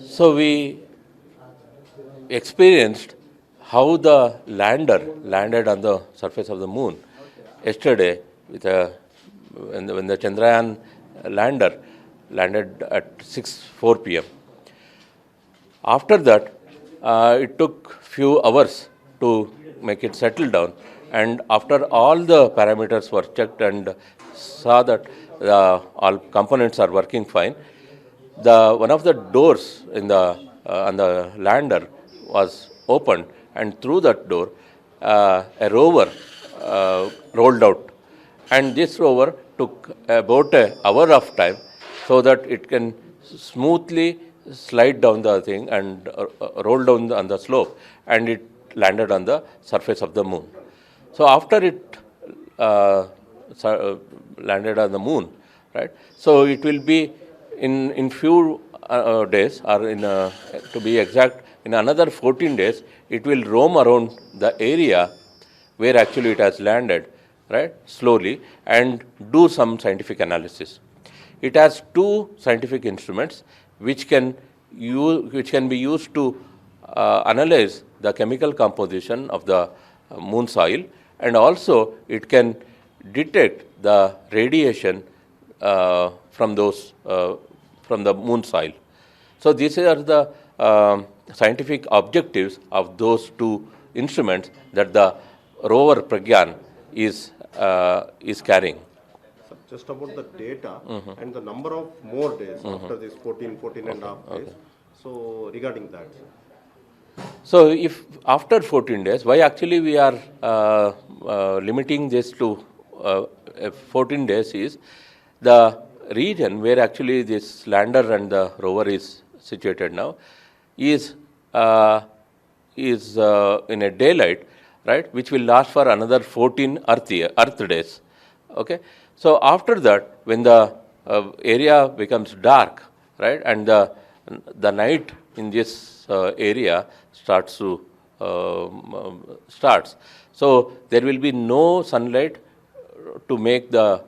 So we experienced how the lander landed on the surface of the moon yesterday with when the Chandrayaan lander landed at 6:04 p.m. After that, it took few hours to make it settle down, and after all the parameters were checked and saw that all components are working fine, the one of the doors in the on the lander was opened, and through that door, a rover rolled out, and this rover took about an hour of time so that it can smoothly slide down the thing and roll down on the slope, and it landed on the surface of the moon. So after it landed on the moon, right? So it will be in few days, or to be exact, in another 14 days, it will roam around the area where actually it has landed, right, slowly, and do some scientific analysis. It has two scientific instruments which can be used to analyze the chemical composition of the moon soil, and also it can detect the radiation from the moon soil. So these are the scientific objectives of those two instruments that the rover Pragyan is carrying. Just about the data and the number of more days after this 14 and a half days. So regarding that. So if after 14 days, why actually we are limiting this to 14 days is the region where actually this lander and the rover is situated now is in a daylight, right, which will last for another 14 Earth days. Okay. So after that, when the area becomes dark, right, and the night in this area starts. So there will be no sunlight to make the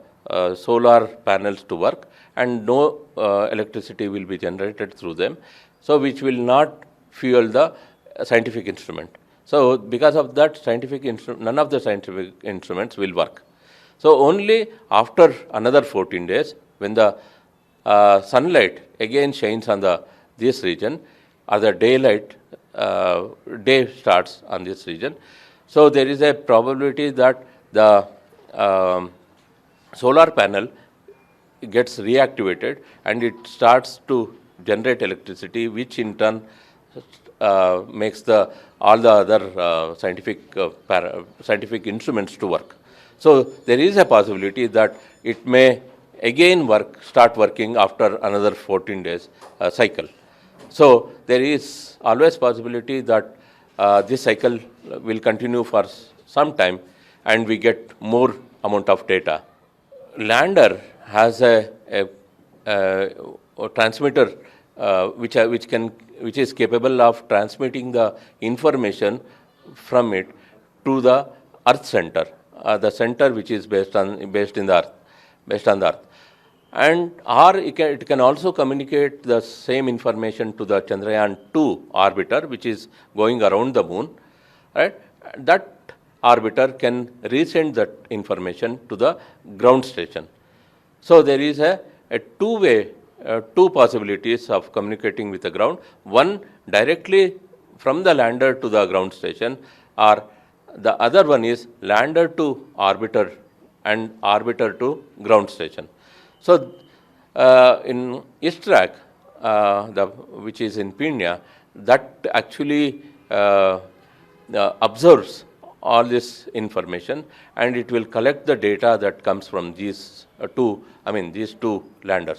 solar panels to work, and no electricity will be generated through them, so which will not fuel the scientific instrument. So because of that, none of the scientific instruments will work. So only after another 14 days, when the sunlight again shines on this region, or the day starts on this region, so there is a probability that the solar panel gets reactivated and it starts to generate electricity, which in turn makes all the other scientific instruments to work. So there is a possibility that it may again start working after another 14 days cycle. So there is always possibility that this cycle will continue for some time, and we get more amount of data. Lander has a transmitter which is capable of transmitting the information from it to the Earth center, the center which is based on the Earth, and it can also communicate the same information to the Chandrayaan-2 orbiter, which is going around the moon, right? That orbiter can resend that information to the ground station. So there is a two possibilities of communicating with the ground. One directly from the lander to the ground station, or the other one is lander to orbiter and orbiter to ground station. So in ISTRAC, which is in Pune, that actually observes all this information, and it will collect the data that comes from these two landers.